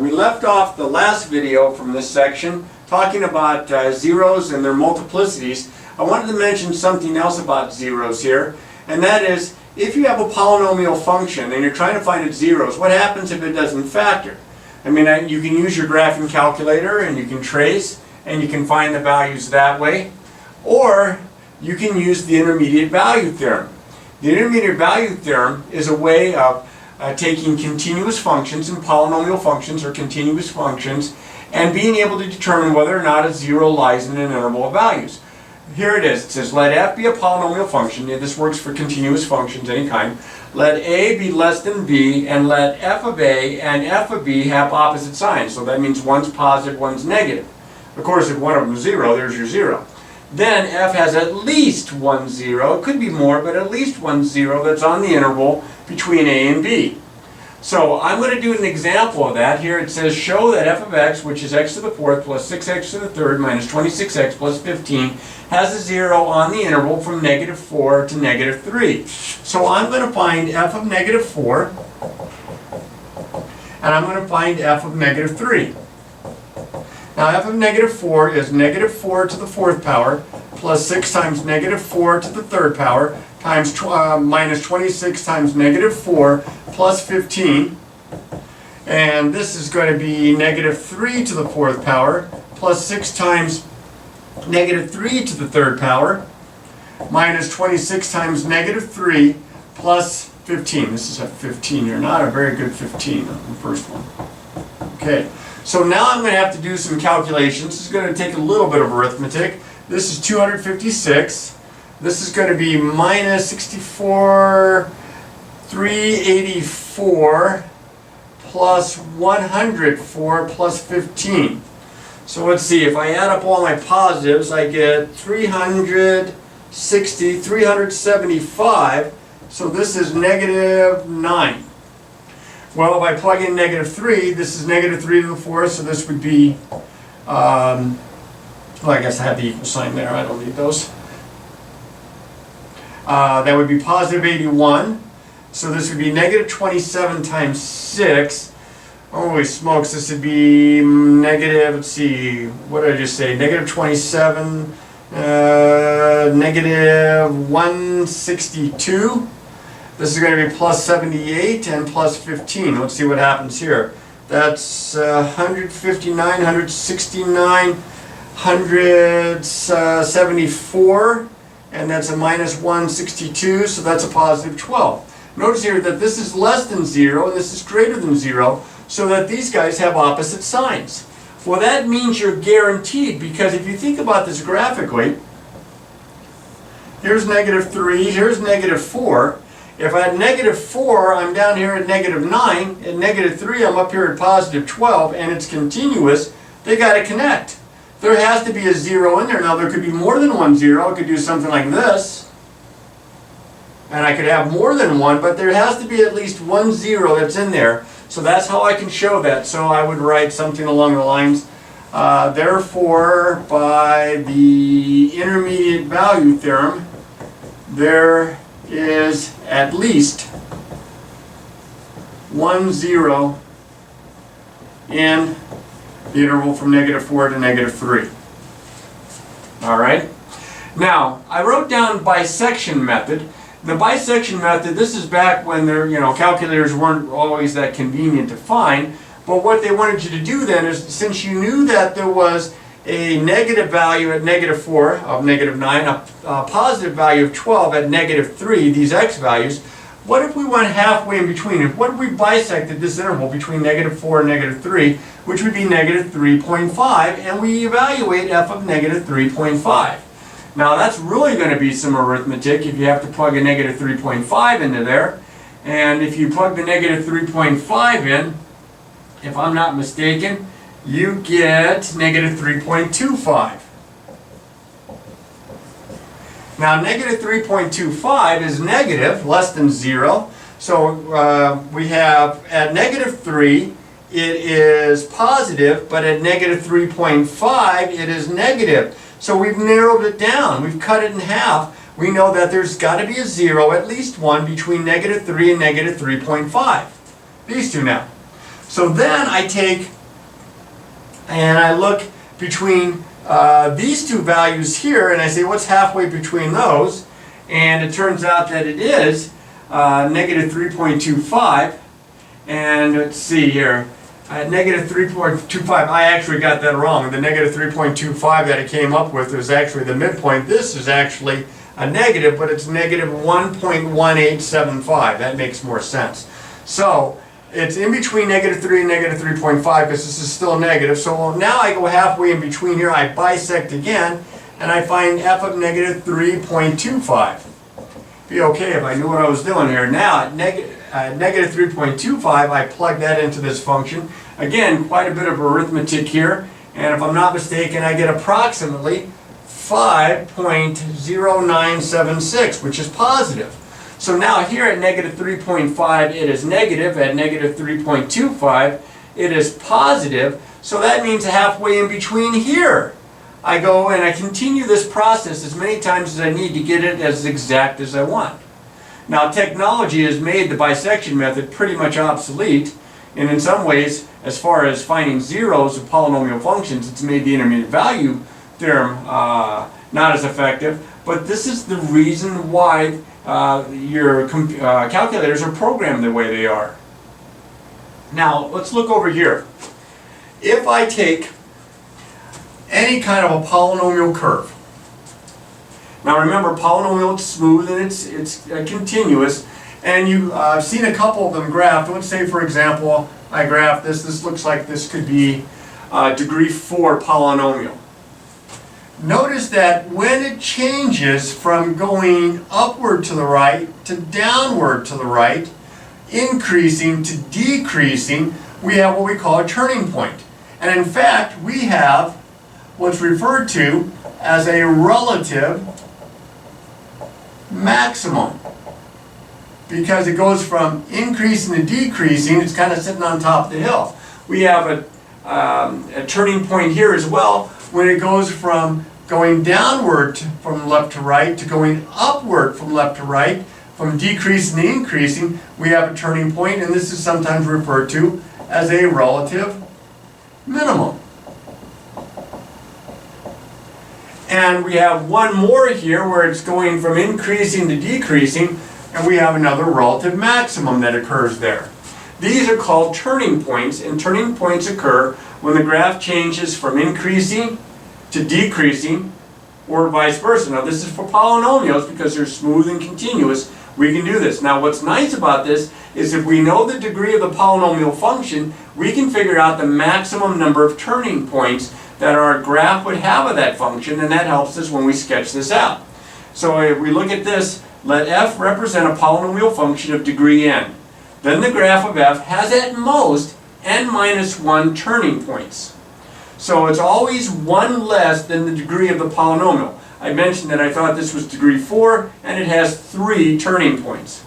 we left off the last video from this section talking about zeros and their multiplicities. I wanted to mention something else about zeros here, and that is if you have a polynomial function and you're trying to find its zeros, what happens if it doesn't factor? I mean, you can use your graphing calculator and you can trace and you can find the values that way, or you can use the Intermediate Value Theorem. The Intermediate Value Theorem is a way of taking continuous functions and polynomial functions or continuous functions and being able to determine whether or not a zero lies in an interval of values. Here it is. It says let f be a polynomial function. This works for continuous functions any kind. Let a be less than b, and let f of a and f of b have opposite signs. So that means one's positive, one's negative. Of course, if one of them is zero, there's your zero. Then f has at least one zero. It could be more, but at least one zero that's on the interval between a and b. So I'm going to do an example of that. Here it says show that f of x, which is x to the fourth plus 6x to the third minus 26x plus 15, has a zero on the interval from -4 to -3. So I'm going to find f of -4, and I'm going to find f of -3. Now f of -4 is -4 to the fourth power plus 6 times -4 to the third power times minus 26 times -4 plus 15. And this is going to be -3 to the fourth power plus 6 times -3 to the third power minus 26 times -3 plus 15. This is a 15 here, not a very good 15 on the first one. Okay, so now I'm going to have to do some calculations. This is going to take a little bit of arithmetic. This is 256. This is going to be minus 64,384 plus 104 plus 15. So let's see, if I add up all my positives, I get 375. So this is -9. Well, if I plug in -3, this is -3 to the fourth, so this would be, well, I guess I have the equal sign there, I don't need those. That would be positive 81. So this would be -27 times 6. Holy smokes, this would be negative, let's see, what did I just say? -27, -162. This is going to be plus 78 and plus 15. Let's see what happens here. That's 159, 169, 174. And that's a minus 162, so that's a positive 12. Notice here that this is less than 0 and this is greater than 0, so that these guys have opposite signs. Well, that means you're guaranteed, because if you think about this graphically, here's -3, here's -4. If I had -4, I'm down here at -9, at -3 I'm up here at positive 12, and it's continuous. They got to connect. There has to be a zero in there. Now there could be more than one zero. I could do something like this. And I could have more than one, but there has to be at least one zero that's in there. So that's how I can show that. So I would write something along the lines, therefore, by the Intermediate Value Theorem, there is at least one zero in the interval from -4 to -3. All right. Now, I wrote down bisection method. The bisection method, this is back when calculators weren't always that convenient to find, but what they wanted you to do then is, since you knew that there was a negative value at -4 of -9, a positive value of 12 at -3, these x values, what if we went halfway in between? What if we bisected this interval between -4 and -3, which would be -3.5, and we evaluate f of -3.5? Now that's really going to be some arithmetic if you have to plug a -3.5 into there. And if you plug the -3.5 in, if I'm not mistaken, you get -3.25. Now -3.25 is negative, less than 0. So we have at -3 it is positive, but at -3.5 it is negative. So we've narrowed it down, we've cut it in half. We know that there's got to be a 0, at least one, between -3 and -3.5. These two now. So then I take and I look between these two values here, and I say, what's halfway between those? And it turns out that it is negative 3.25. And let's see here, negative 3.25, I actually got that wrong. The negative 3.25 that I came up with is actually the midpoint. This is actually a negative, but it's negative 1.1875. That makes more sense. So it's in between negative 3 and negative 3.5 because this is still negative. So now I go halfway in between here, I bisect again, and I find f of negative 3.25. Be okay if I knew what I was doing here. Now at negative 3.25, I plug that into this function. Again, quite a bit of arithmetic here, and if I'm not mistaken, I get approximately 5.0976, which is positive. So now here at negative 3.5, it is negative. At negative 3.25, it is positive. So that means halfway in between here, I go and I continue this process as many times as I need to get it as exact as I want. Now, technology has made the bisection method pretty much obsolete, and in some ways, as far as finding zeros of polynomial functions, it's made the intermediate value theorem not as effective. But this is the reason why your calculators are programmed the way they are. Now, let's look over here. If I take any kind of a polynomial curve. Now remember, polynomial is smooth and it's continuous, and I've seen a couple of them graphed. Let's say, for example, I graph this. This looks like this could be degree 4 polynomial. Notice that when it changes from going upward to the right to downward to the right, increasing to decreasing, we have what we call a turning point. And in fact, we have what's referred to as a relative maximum, because it goes from increasing to decreasing. It's kind of sitting on top of the hill. We have a turning point here as well when it goes from going downward from left to right to going upward from left to right, from decreasing to increasing. We have a turning point, and this is sometimes referred to as a relative minimum. And we have one more here where it's going from increasing to decreasing, and we have another relative maximum that occurs there. These are called turning points, and turning points occur when the graph changes from increasing to decreasing, or vice versa. Now this is for polynomials because they're smooth and continuous. We can do this. Now what's nice about this is if we know the degree of the polynomial function, we can figure out the maximum number of turning points that our graph would have of that function, and that helps us when we sketch this out. So if we look at this, let f represent a polynomial function of degree n. Then the graph of f has at most n minus 1 turning points. So it's always one less than the degree of the polynomial. I mentioned that I thought this was degree 4, and it has 3 turning points.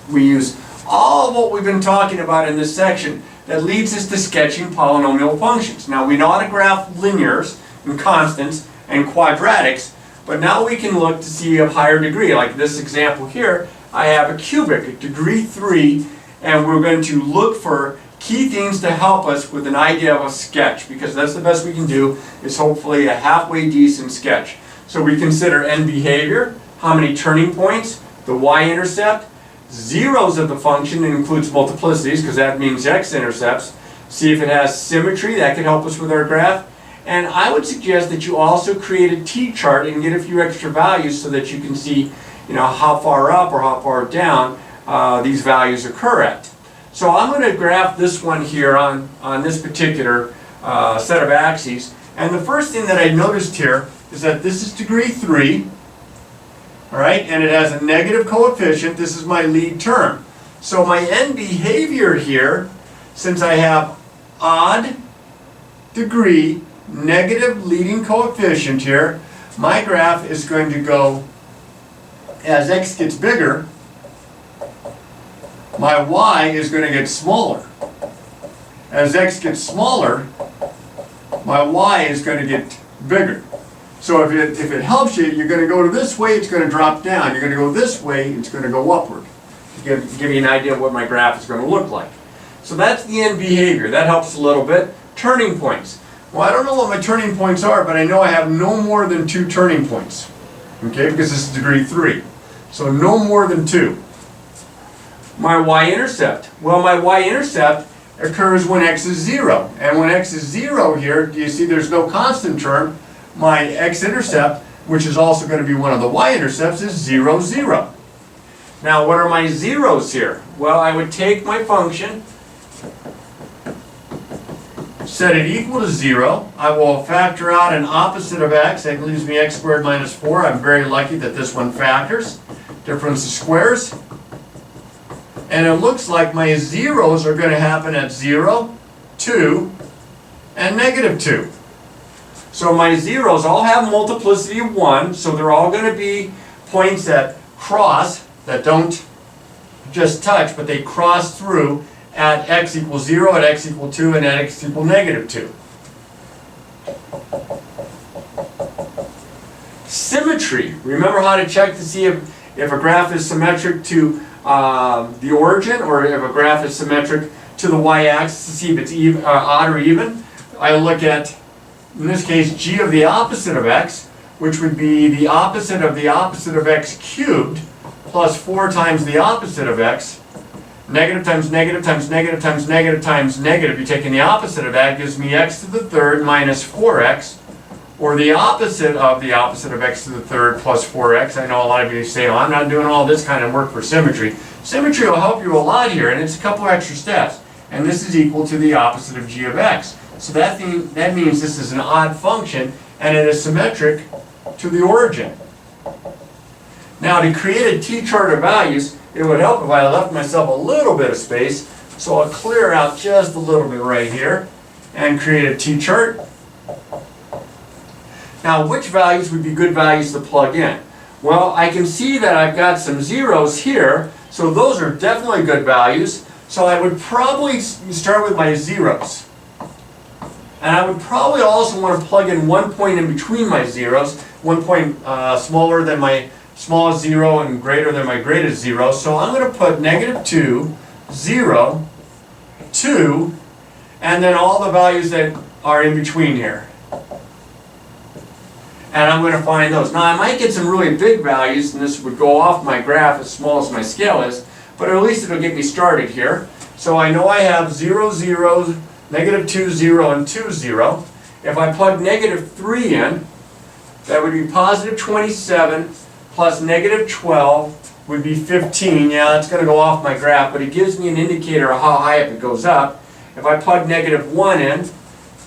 We use all of what we've been talking about in this section that leads us to sketching polynomial functions. Now we know how to graph linears and constants and quadratics, but now we can look to see a higher degree. Like this example here, I have a cubic at degree 3, and we're going to look for key things to help us with an idea of a sketch, because that's the best we can do, is hopefully a halfway decent sketch. So we consider n behavior, how many turning points, the y-intercept, zeros of the function, it includes multiplicities because that means x-intercepts. See if it has symmetry, that could help us with our graph. And I would suggest that you also create a t-chart and get a few extra values so that you can see, how far up or how far down these values occur at. So I'm going to graph this one here on this particular set of axes. And the first thing that I noticed here is that this is degree 3. All right, and it has a negative coefficient. This is my lead term. So my n behavior here, since I have odd degree, negative leading coefficient here, my graph is going to go, as x gets bigger, my y is going to get smaller. As x gets smaller, my y is going to get bigger. So if it helps you, you're going to go this way, it's going to drop down. You're going to go this way, it's going to go upward. To give you an idea of what my graph is going to look like. So that's the end behavior. That helps a little bit. Turning points. Well, I don't know what my turning points are, but I know I have no more than 2 turning points. Okay, because this is degree 3. So no more than 2. My y-intercept. Well, my y-intercept occurs when x is 0. And when x is 0 here, do you see there's no constant term? My x-intercept, which is also going to be one of the y-intercepts, is 0, 0. Now, what are my zeros here? Well, I would take my function, set it equal to 0. I will factor out an opposite of x. That leaves me x squared minus 4. I'm very lucky that this one factors. Difference of squares. And it looks like my zeros are going to happen at 0, 2, and negative 2. So my zeros all have multiplicity of 1, so they're all going to be points that cross, that don't just touch, but they cross through at x equals 0, at x equals 2, and at x equals negative 2. Symmetry. Remember how to check to see if a graph is symmetric to the origin, or if a graph is symmetric to the y-axis to see if it's even, odd or even. I look at, in this case, g of the opposite of x, which would be the opposite of x cubed plus 4 times the opposite of x. Negative times negative times negative times negative times negative. You're taking the opposite of that, gives me x to the third minus 4x, or the opposite of x to the third plus 4x. I know a lot of you say, oh, I'm not doing all this kind of work for symmetry. Symmetry will help you a lot here, and it's a couple extra steps. And this is equal to the opposite of g of x. So that means this is an odd function, and it is symmetric to the origin. Now, to create a t-chart of values, it would help if I left myself a little bit of space. So I'll clear out just a little bit right here and create a t-chart. Now, which values would be good values to plug in? Well, I can see that I've got some zeros here, so those are definitely good values. So I would probably start with my zeros. And I would probably also want to plug in 1 point in between my zeros, 1 point smaller than my smallest 0 and greater than my greatest 0. So I'm going to put negative 2, 0, 2, and then all the values that are in between here. And I'm going to find those. Now, I might get some really big values, and this would go off my graph as small as my scale is, but at least it'll get me started here. So I know I have 0, 0, negative 2, 0, and 2, 0. If I plug negative 3 in, that would be positive 27 plus negative 12 would be 15. Yeah, that's going to go off my graph, but it gives me an indicator of how high up it goes up. If I plug negative 1 in,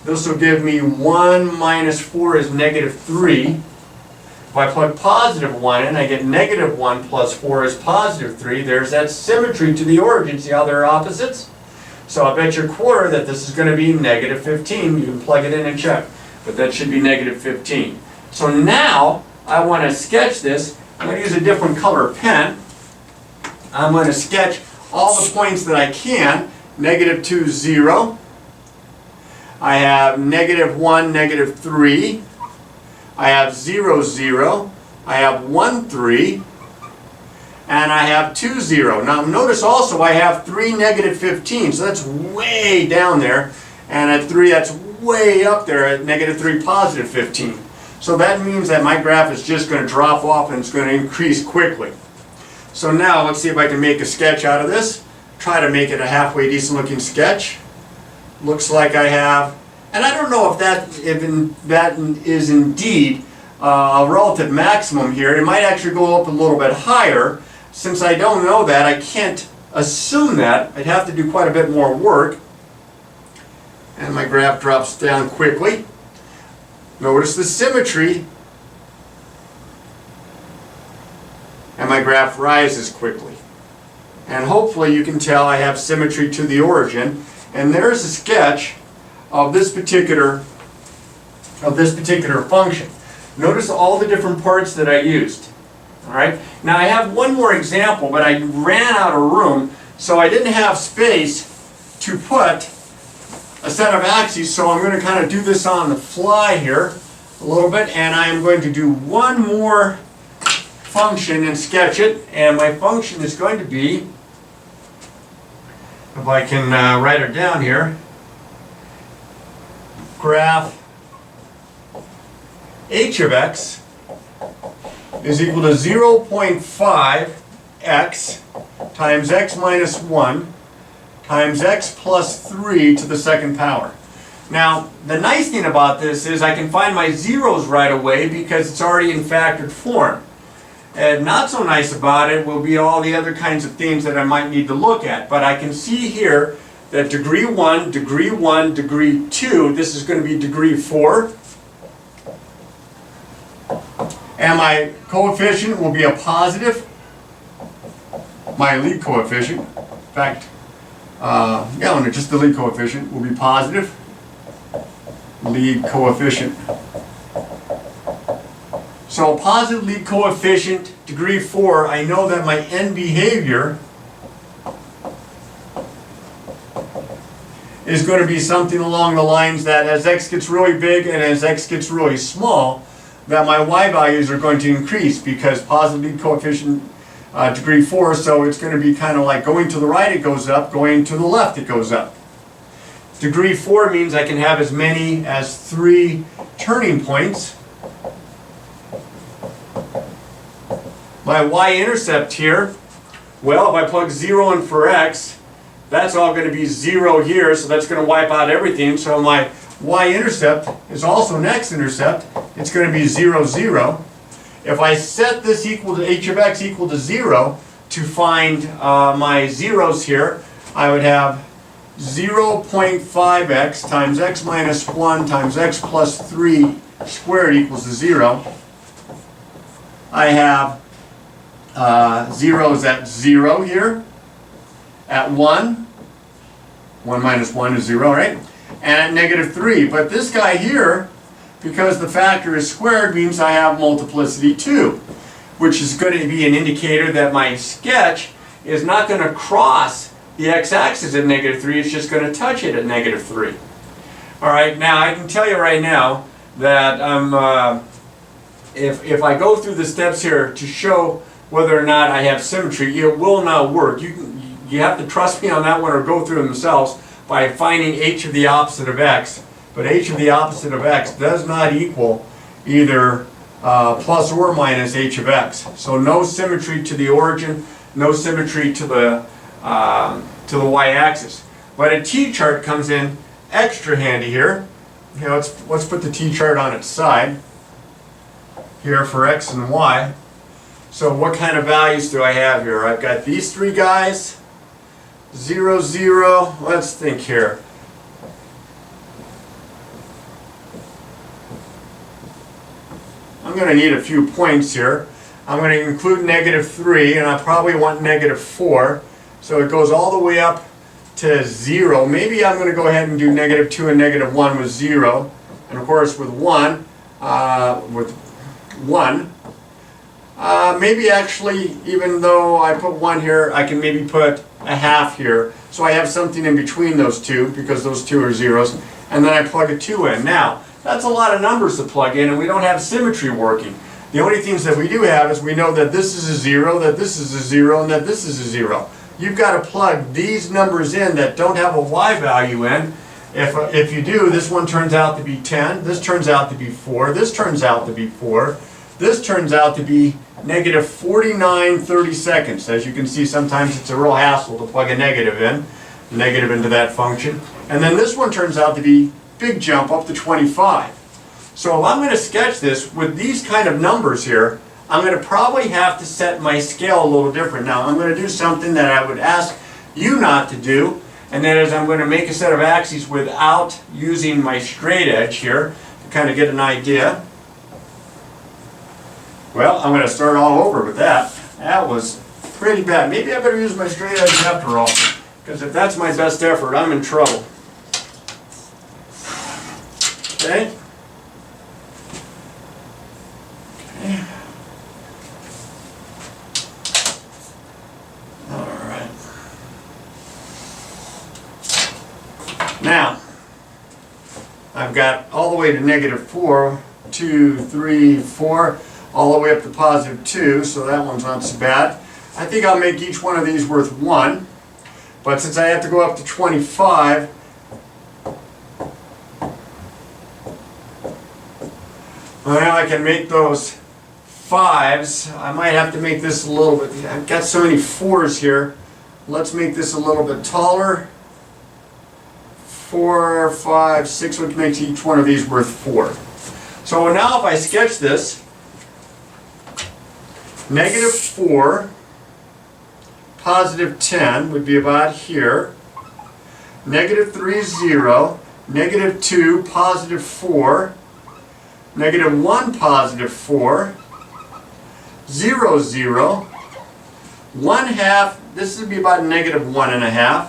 this will give me 1 minus 4 is negative 3. If I plug positive 1 in, I get negative 1 plus 4 is positive 3. There's that symmetry to the origin. See how they're opposites? So I bet your quarter that this is going to be negative 15. You can plug it in and check. But that should be negative 15. So now I want to sketch this. I'm going to use a different color pen. I'm going to sketch all the points that I can. Negative 2, 0. I have negative 1, negative 3. I have 0, 0. I have 1, 3. And I have 2, 0. Now notice also I have 3, negative 15. So that's way down there. And at 3, that's way up there at negative 3, positive 15. So that means that my graph is just going to drop off and it's going to increase quickly. So now let's see if I can make a sketch out of this. Try to make it a halfway decent looking sketch. Looks like I have, and I don't know if that is indeed a relative maximum here. It might actually go up a little bit higher. Since I don't know that, I can't assume that. I'd have to do quite a bit more work. And my graph drops down quickly. Notice the symmetry. And my graph rises quickly. And hopefully you can tell I have symmetry to the origin. And there's a sketch of this particular function. Notice all the different parts that I used. All right. Now I have one more example, but I ran out of room, so I didn't have space to put a set of axes. So I'm going to kind of do this on the fly here a little bit, and I am going to do one more function and sketch it. And my function is going to be if I can write it down here, graph h of x is equal to 0.5x times x minus 1 times x plus 3 to the second power. Now, the nice thing about this is I can find my zeros right away because it's already in factored form. And not so nice about it will be all the other kinds of things that I might need to look at. But I can see here that degree 1, degree 1, degree 2, this is going to be degree 4. And my coefficient will be a positive, my lead coefficient. In fact, just the lead coefficient will be positive. Lead coefficient. So a positive lead coefficient, degree 4, I know that my end behavior is going to be something along the lines that as x gets really big and as x gets really small, that my y values are going to increase because positive lead coefficient degree 4, so it's going to be kind of like going to the right it goes up, going to the left it goes up. Degree 4 means I can have as many as 3 turning points. My y-intercept here, well, if I plug 0 in for x, that's all going to be 0 here, so that's going to wipe out everything. So my y-intercept is also an x-intercept. It's going to be 0, 0. If I set this equal to h of x equal to 0 to find my zeros here, I would have 0.5x times x minus 1 times x plus 3 squared equals to 0. I have zeros at 0 here, at 1. 1 minus 1 is 0, right? And at negative 3. But this guy here, because the factor is squared, means I have multiplicity 2, which is going to be an indicator that my sketch is not going to cross the x-axis at negative 3, it's just going to touch it at negative 3. Alright, now I can tell you right now that if I go through the steps here to show whether or not I have symmetry, it will not work. You have to trust me on that one or go through them themselves by finding h of the opposite of x. But h of the opposite of x does not equal either plus or minus h of x. So no symmetry to the origin, no symmetry to the y-axis. But a t-chart comes in extra handy here. Okay, let's put the t-chart on its side here for x and y. So what kind of values do I have here? I've got these 3 guys, 0, 0. Let's think here. I'm going to need a few points here. I'm going to include negative 3, and I probably want negative 4. So it goes all the way up to 0. Maybe I'm going to go ahead and do negative 2 and negative 1 with 0. And of course with 1, maybe actually, even though I put 1 here, I can maybe put a half here. So I have something in between those two, because those two are zeros. And then I plug a 2 in. Now, that's a lot of numbers to plug in, and we don't have symmetry working. The only things that we do have is we know that this is a 0, that this is a 0, and that this is a 0. You've got to plug these numbers in that don't have a y value in. If you do, this one turns out to be 10, this turns out to be 4, this turns out to be 4, this turns out to be negative 49/32. As you can see, sometimes it's a real hassle to plug a negative into that function. And then this one turns out to be big jump up to 25. So if I'm going to sketch this with these kind of numbers here, I'm going to probably have to set my scale a little different. Now I'm going to do something that I would ask you not to do, and that is I'm going to make a set of axes without using my straight edge here to kind of get an idea. Well, I'm going to start all over with that. That was pretty bad. Maybe I better use my straight edge after all, because if that's my best effort, I'm in trouble. Okay? Okay. Alright. Now, I've got all the way to negative 4, 2, 3, 4, all the way up to positive 2, so that one's not so bad. I think I'll make each one of these worth 1. But since I have to go up to 25, well, now I can make those 5s. I might have to make this a little bit, I've got so many 4s here. Let's make this a little bit taller. 4, 5, 6, which makes each one of these worth 4. So now if I sketch this, -4, +10 would be about here. -3, 0. -2, +4. -1, +4. 0, 0. 1/2, this would be about -1.5.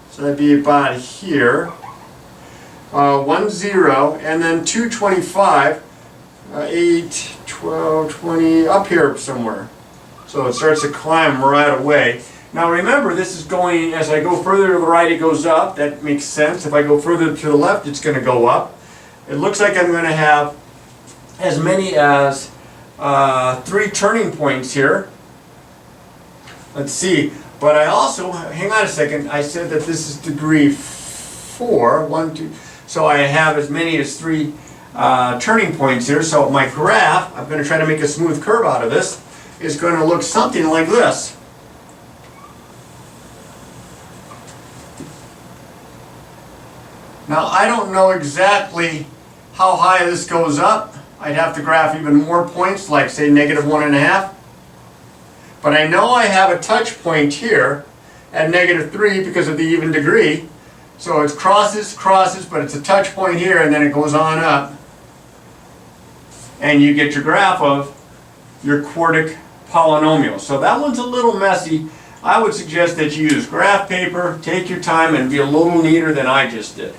So that'd be about here. 1, 0, and then 2, 25, 8, 12, 20, up here somewhere. So it starts to climb right away. Now remember, this is going, as I go further to the right it goes up. That makes sense. If I go further to the left it's going to go up. It looks like I'm going to have as many as 3 turning points here. Let's see. But I also, hang on a second, I said that this is degree 4, 1, 2, so I have as many as 3 turning points here. So my graph, I'm going to try to make a smooth curve out of this, is going to look something like this. Now I don't know exactly how high this goes up. I'd have to graph even more points, like say -1.5. But I know I have a touch point here at -3 because of the even degree. So it's crosses, crosses, but it's a touch point here and then it goes on up. And you get your graph of your quartic polynomial. So that one's a little messy. I would suggest that you use graph paper, take your time, and be a little neater than I just did.